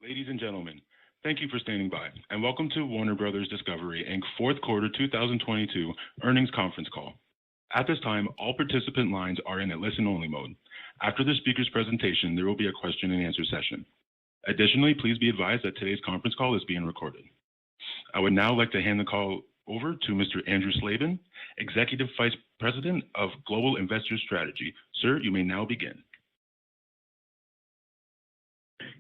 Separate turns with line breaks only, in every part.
Ladies and gentlemen, thank you for standing by, and welcome to Warner Bros. Discovery, Inc. Fourth Quarter 2022 Earnings Conference Call. At this time, all participant lines are in a listen-only mode. After the speaker's presentation, there will be a question-and-answer session. Additionally, please be advised that today's conference call is being recorded. I would now like to hand the call over to Mr. Andrew Slavin, Executive Vice President of Global Investor Strategy. Sir, you may now begin.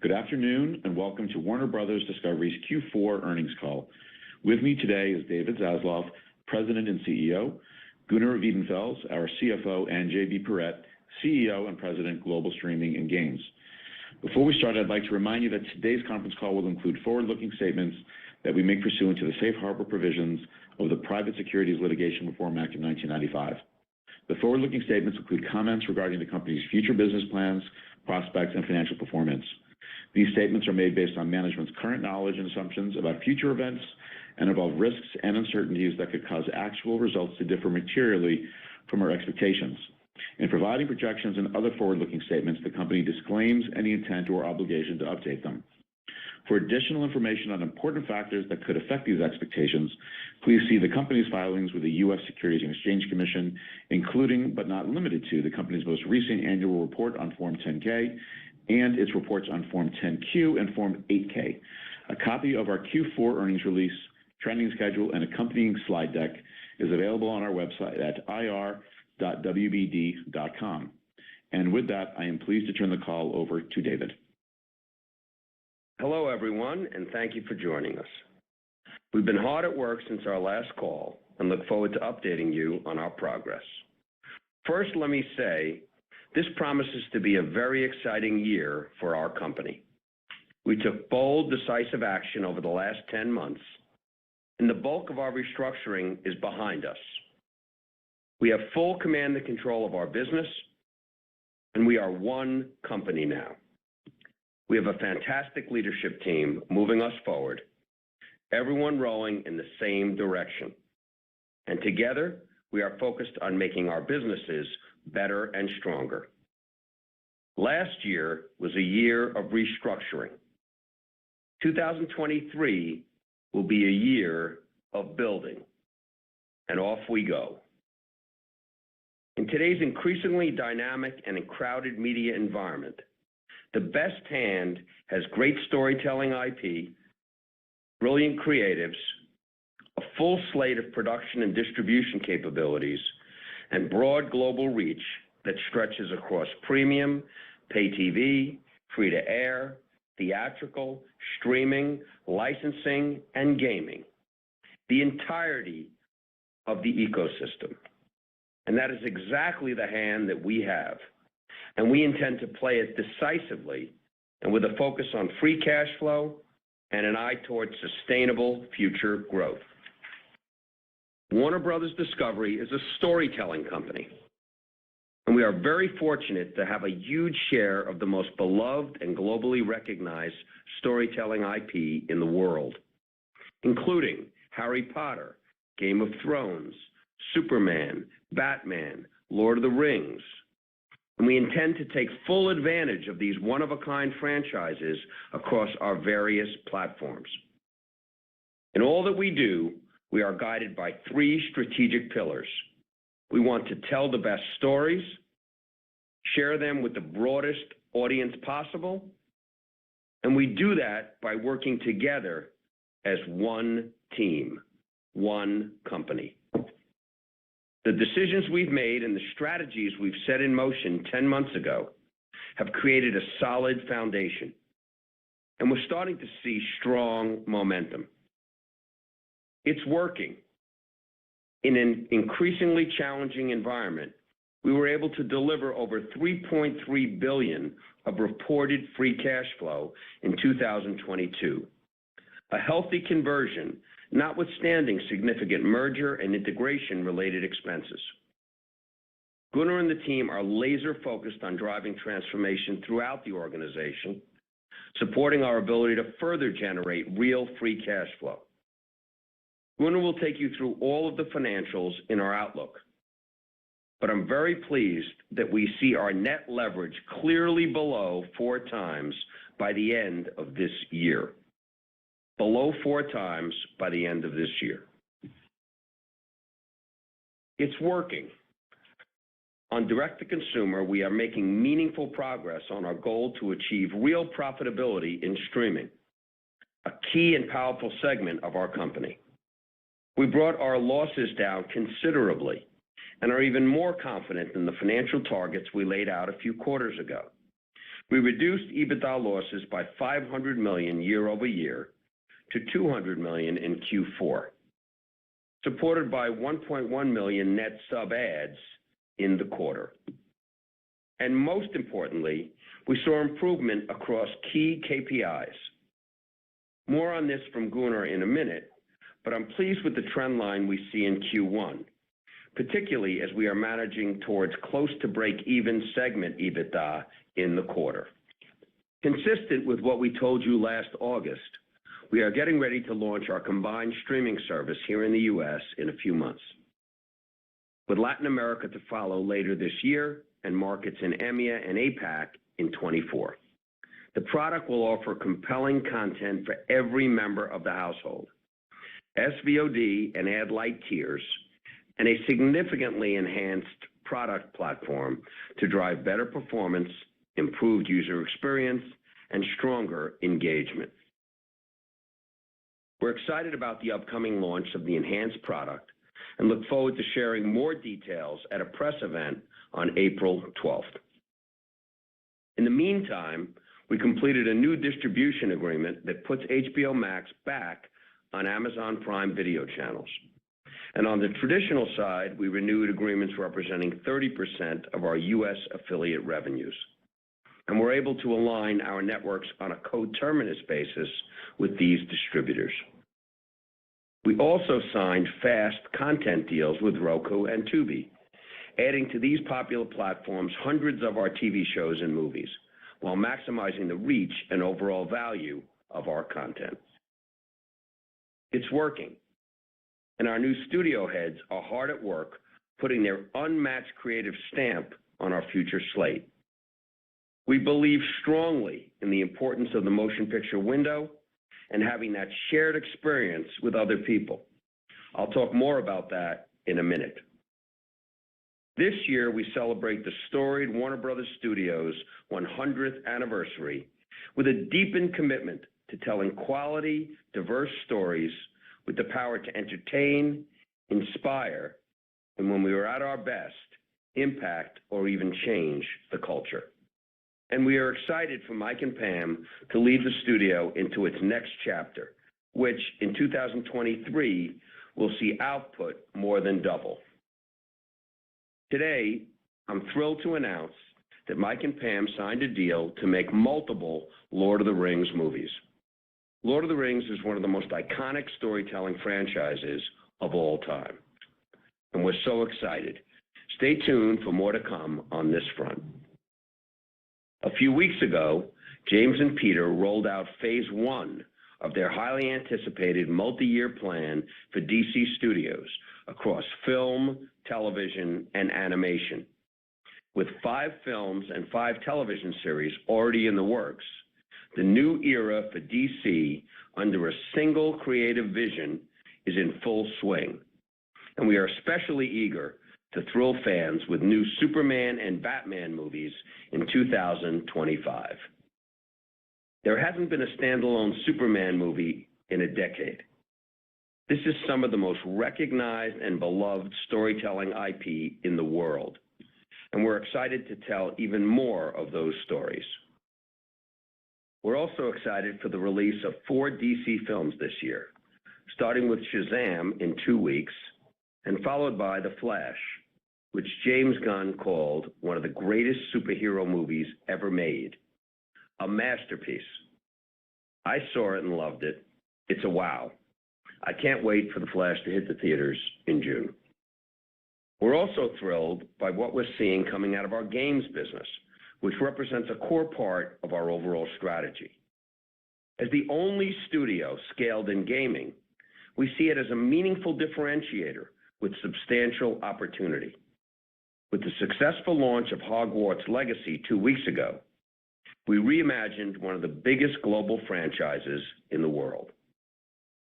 Good afternoon, and welcome to Warner Bros. Discovery's Q4 earnings call. With me today is David Zaslav, President and CEO, Gunnar Wiedenfels, our CFO, and JB Perrette, CEO and President, Global Streaming and Games. Before we start, I'd like to remind you that today's conference call will include forward-looking statements that we make pursuant to the safe harbor provisions of the Private Securities Litigation Reform Act of 1995. The forward-looking statements include comments regarding the company's future business plans, prospects, and financial performance. These statements are made based on management's current knowledge and assumptions about future events and involve risks and uncertainties that could cause actual results to differ materially from our expectations. In providing projections and other forward-looking statements, the company disclaims any intent or obligation to update them. For additional information on important factors that could affect these expectations, please see the company's filings with the U.S. Securities and Exchange Commission, including but not limited to the company's most recent annual report on Form 10-K and its reports on Form 10-Q and Form 8-K. A copy of our Q4 earnings release, trending schedule, and accompanying slide deck is available on our website at ir.wbd.com. And with that, I am pleased to turn the call over to David.
Hello, everyone, and thank you for joining us. We've been hard at work since our last call and look forward to updating you on our progress. First, let me say, this promises to be a very exciting year for our company. We took bold, decisive action over the last 10 months, and the bulk of our restructuring is behind us. We have full command and control of our business, and we are one company now. We have a fantastic leadership team moving us forward, everyone rowing in the same direction. And together, we are focused on making our businesses better and stronger. Last year was a year of restructuring. 2023 will be a year of building, and off we go. In today's increasingly dynamic and crowded media environment, the best hand has great storytelling IP, brilliant creatives, a full slate of production and distribution capabilities, and broad global reach that stretches across premium, pay TV, free-to-air, theatrical, streaming, licensing, and gaming. The entirety of the ecosystem. And that is exactly the hand that we have. And we intend to play it decisively and with a focus on free cash flow and an eye towards sustainable future growth. Warner Bros. Discovery is a storytelling company, and we are very fortunate to have a huge share of the most beloved and globally recognized storytelling IP in the world, including Harry Potter, Game of Thrones, Superman, Batman, Lord of the Rings. And we intend to take full advantage of these one-of-a-kind franchises across our various platforms. In all that we do, we are guided by three strategic pillars. We want to tell the best stories, share them with the broadest audience possible, and we do that by working together as one team, one company. The decisions we've made and the strategies we've set in motion 10 months ago have created a solid foundation, and we're starting to see strong momentum. It's working. In an increasingly challenging environment, we were able to deliver over $3.3 billion of reported free cash flow in 2022, a healthy conversion notwithstanding significant merger and integration-related expenses. Gunnar and the team are laser-focused on driving transformation throughout the organization, supporting our ability to further generate real free cash flow. Gunnar will take you through all of the financials in our outlook. But I'm very pleased that we see our net leverage clearly below 4 times by the end of this year. Below 4 times by the end of this year. It's working. On direct-to-consumer, we are making meaningful progress on our goal to achieve real profitability in streaming, a key and powerful segment of our company. We brought our losses down considerably and are even more confident in the financial targets we laid out a few quarters ago. We reduced EBITDA losses by $500 million year over year to $200 million in Q4, supported by 1.1 million net sub adds in the quarter. And most importantly, we saw improvement across key KPIs. More on this from Gunnar in a minute, but I'm pleased with the trend line we see in Q1, particularly as we are managing towards close to break-even segment EBITDA in the quarter. Consistent with what we told you last August, we are getting ready to launch our combined streaming service here in the U.S. in a few months, with Latin America to follow later this year and markets in EMEA and APAC in 24. The product will offer compelling content for every member of the household, SVOD and ad-light tiers, and a significantly enhanced product platform to drive better performance, improved user experience, and stronger engagement. We're excited about the upcoming launch of the enhanced product and look forward to sharing more details at a press event on April 12th. In the meantime, we completed a new distribution agreement that puts HBO Max back on Amazon Prime Video channels. And on the traditional side, we renewed agreements representing 30% of our U.S. affiliate revenues. And we're able to align our networks on a coterminous basis with these distributors. We also signed fast content deals with Roku and Tubi, adding to these popular platforms hundreds of our TV shows and movies, while maximizing the reach and overall value of our content. It's working, and our new studio heads are hard at work putting their unmatched creative stamp on our future slate. We believe strongly in the importance of the motion picture window and having that shared experience with other people. I'll talk more about that in a minute. This year, we celebrate the storied Warner Brothers Studios' 100th anniversary with a deepened commitment to telling quality, diverse stories with the power to entertain, inspire, and when we are at our best, impact or even change the culture. And we are excited for Mike and Pam to lead the studio into its next chapter, which in 2023 will see output more than double. Today, I'm thrilled to announce that Mike and Pam signed a deal to make multiple Lord of the Rings movies. Lord of the Rings is one of the most iconic storytelling franchises of all time. And we're so excited. Stay tuned for more to come on this front. A few weeks ago, James and Peter rolled out phase 1 of their highly anticipated multi-year plan for DC Studios across film, television, and animation. With 5 films and 5 television series already in the works, the new era for DC under a single creative vision is in full swing. And we are especially eager to thrill fans with new Superman and Batman movies in 2025. There hasn't been a standalone Superman movie in a decade. This is some of the most recognized and beloved storytelling IP in the world, and we're excited to tell even more of those stories. We're also excited for the release of 4 DC films this year, starting with Shazam in 2 weeks, and followed by The Flash, which James Gunn called one of the greatest superhero movies ever made, a masterpiece. I saw it and loved it. It's a wow. I can't wait for The Flash to hit the theaters in June. We're also thrilled by what we're seeing coming out of our games business, which represents a core part of our overall strategy. As the only studio scaled in gaming, we see it as a meaningful differentiator with substantial opportunity. With the successful launch of Hogwarts Legacy 2 weeks ago, We reimagined one of the biggest global franchises in the world.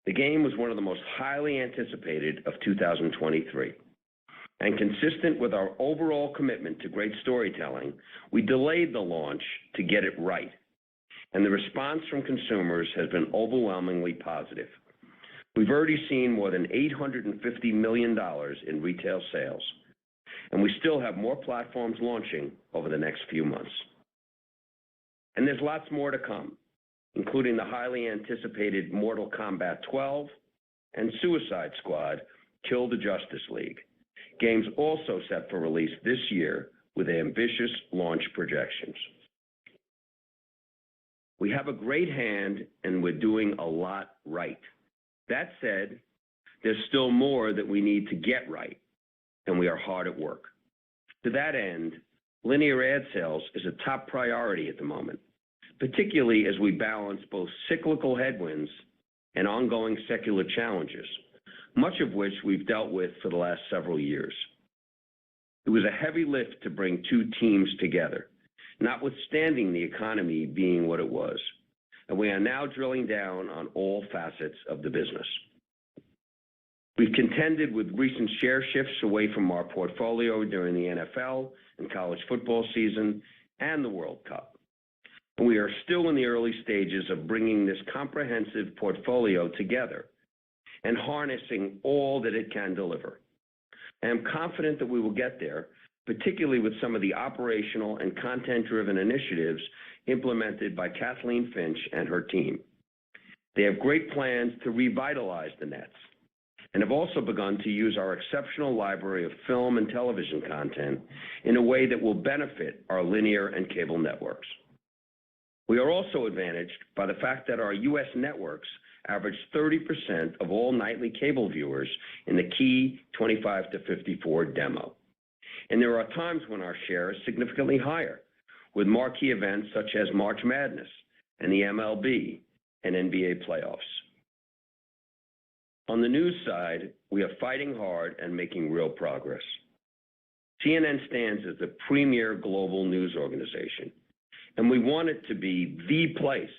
The game was one of the most highly anticipated of 2023. And consistent with our overall commitment to great storytelling, we delayed the launch to get it right. And the response from consumers has been overwhelmingly positive. We've already seen more than $850 million in retail sales, and we still have more platforms launching over the next few months. And there's lots more to come, including the highly anticipated Mortal Kombat 12 and Suicide Squad: Kill the Justice League, games also set for release this year with ambitious launch projections. We have a great hand and we're doing a lot right. That said, there's still more that we need to get right, and we are hard at work. To that end, linear ad sales is a top priority at the moment, particularly as we balance both cyclical headwinds and ongoing secular challenges, much of which we've dealt with for the last several years. It was a heavy lift to bring two teams together, notwithstanding the economy being what it was, and we are now drilling down on all facets of the business. We've contended with recent share shifts away from our portfolio during the NFL and college football season and the World Cup. And we are still in the early stages of bringing this comprehensive portfolio together and harnessing all that it can deliver. I am confident that we will get there, particularly with some of the operational and content-driven initiatives implemented by Kathleen Finch and her team. They have great plans to revitalize the nets and have also begun to use our exceptional library of film and television content in a way that will benefit our linear and cable networks. We are also advantaged by the fact that our U.S. networks average 30% of all nightly cable viewers in the key 25 to 54 demo. And there are times when our share is significantly higher, with marquee events such as March Madness and the MLB and NBA playoffs. On the news side, we are fighting hard and making real progress. CNN stands as the premier global news organization, and we want it to be the place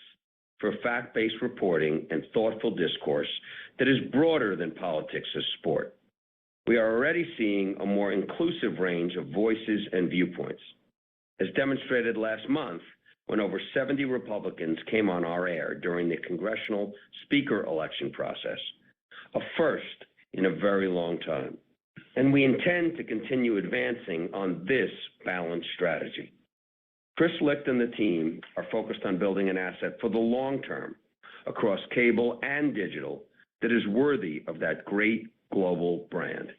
for fact-based reporting and thoughtful discourse that is broader than politics as sport. We are already seeing a more inclusive range of voices and viewpoints, as demonstrated last month when over 70 Republicans came on our air during the congressional speaker election process, a first in a very long time. And we intend to continue advancing on this balanced strategy. Chris Licht and the team are focused on building an asset for the long term across cable and digital that is worthy of that great global brand.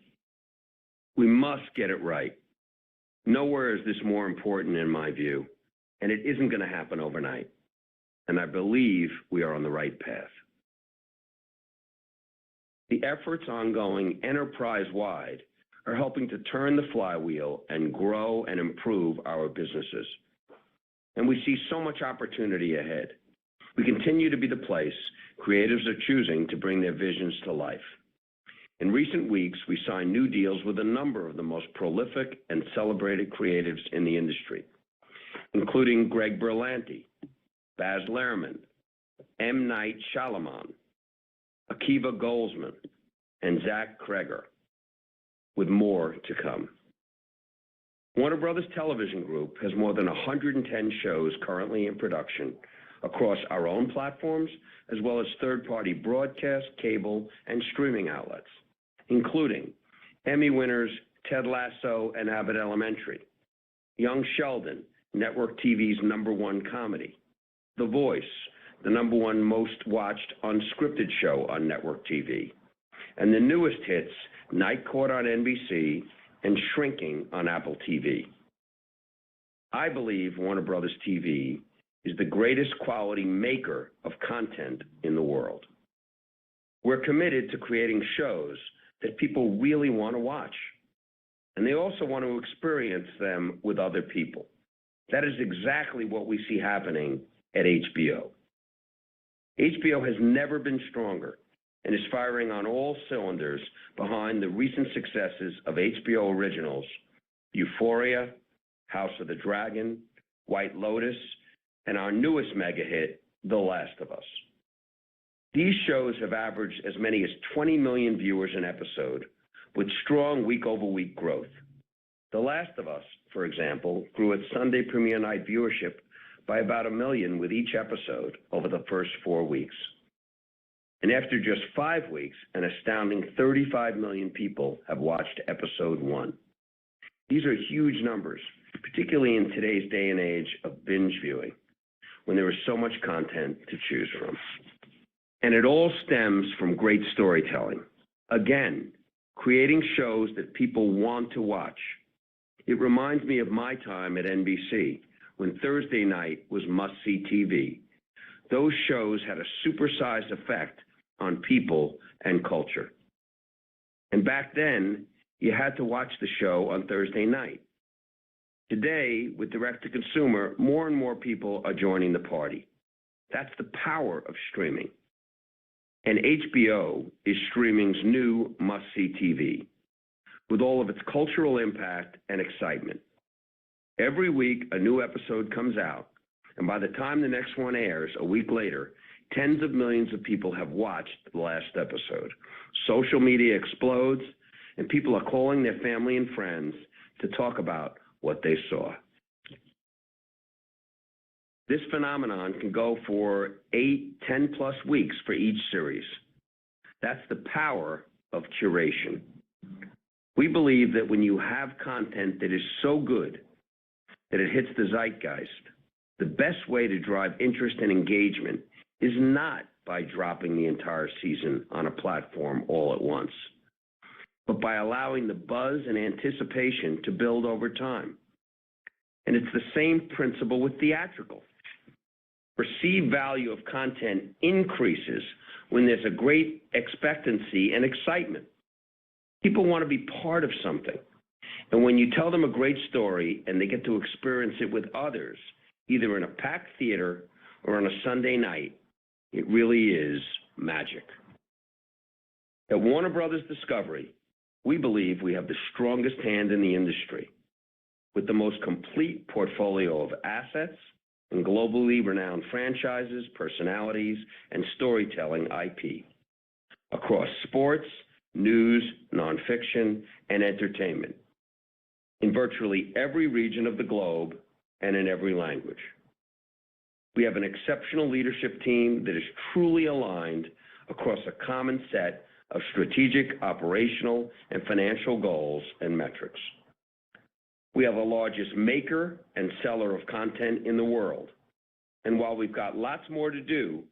We must get it right. Nowhere is this more important in my view, and it isn't going to happen overnight. And I believe we are on the right path. The efforts ongoing enterprise-wide are helping to turn the flywheel and grow and improve our businesses. And we see so much opportunity ahead. We continue to be the place creatives are choosing to bring their visions to life. In recent weeks, we signed new deals with a number of the most prolific and celebrated creatives in the industry, including Greg Berlanti, Baz Luhrmann, M. Night Shyamalan, Akiva Goldsman, and Zach Kreger, with more to come. Warner Brothers Television Group has more than 110 shows currently in production across our own platforms, as well as third-party broadcast, cable, and streaming outlets, including Emmy winners Ted Lasso and Abbott Elementary, Young Sheldon, Network TV's #1 comedy, The Voice, the #1 most watched unscripted show on Network TV, and the newest hits, Night Court on NBC and Shrinking on Apple TV. I believe Warner Brothers TV is the greatest quality maker of content in the world. We're committed to creating shows that people really want to watch, and they also want to experience them with other people. That is exactly what we see happening at HBO. HBO has never been stronger and is firing on all cylinders behind the recent successes of HBO originals, Euphoria, House of the Dragon, White Lotus, and our newest mega hit, The Last of Us. These shows have averaged as many as 20 million viewers an episode, with strong week-over-week growth. The Last of Us, for example, grew its Sunday premiere night viewership by about 1 million with each episode over the first 4 weeks. And after just 5 weeks, an astounding 35 million people have watched episode 1. These are huge numbers, particularly in today's day and age of binge viewing, when there is so much content to choose from. And it all stems from great storytelling. Again, creating shows that people want to watch. It reminds me of my time at NBC, when Thursday night was must-see TV. Those shows had a supersized effect on people and culture. And back then, you had to watch the show on Thursday night. Today, with direct-to-consumer, more and more people are joining the party. That's the power of streaming. And HBO is streaming's new must-see TV, with all of its cultural impact and excitement. Every week, a new episode comes out, and by the time the next one airs, a week later, tens of millions of people have watched the last episode. Social media explodes, and people are calling their family and friends to talk about what they saw. This phenomenon can go for 8, 10+ weeks for each series. That's the power of curation. We believe that when you have content that is so good that it hits the zeitgeist, the best way to drive interest and engagement is not by dropping the entire season on a platform all at once, but by allowing the buzz and anticipation to build over time. And it's the same principle with theatrical. Perceived value of content increases when there's a great expectancy and excitement. People want to be part of something. And when you tell them a great story and they get to experience it with others, either in a packed theater or on a Sunday night, it really is magic. At Warner Brothers Discovery, we believe we have the strongest hand in the industry, with the most complete portfolio of assets and globally renowned franchises, personalities, and storytelling IP across sports, news, nonfiction, and entertainment in virtually every region of the globe and in every language. We have an exceptional leadership team that is truly aligned across a common set of strategic, operational, and financial goals and metrics. We have the largest maker and seller of content in the world. And while we've got lots more to do,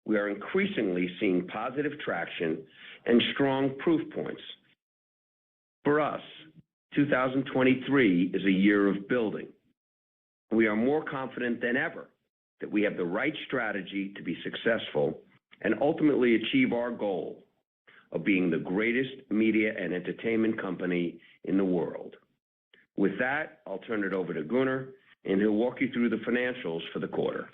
we are increasingly seeing positive traction and strong proof points. For us, 2023 is a year of building. We are more confident than ever that we have the right strategy to be successful and ultimately achieve our goal of being the greatest media and entertainment company in the world. With that, I'll turn it over to Gunnar, and he'll walk you through the financials for the quarter.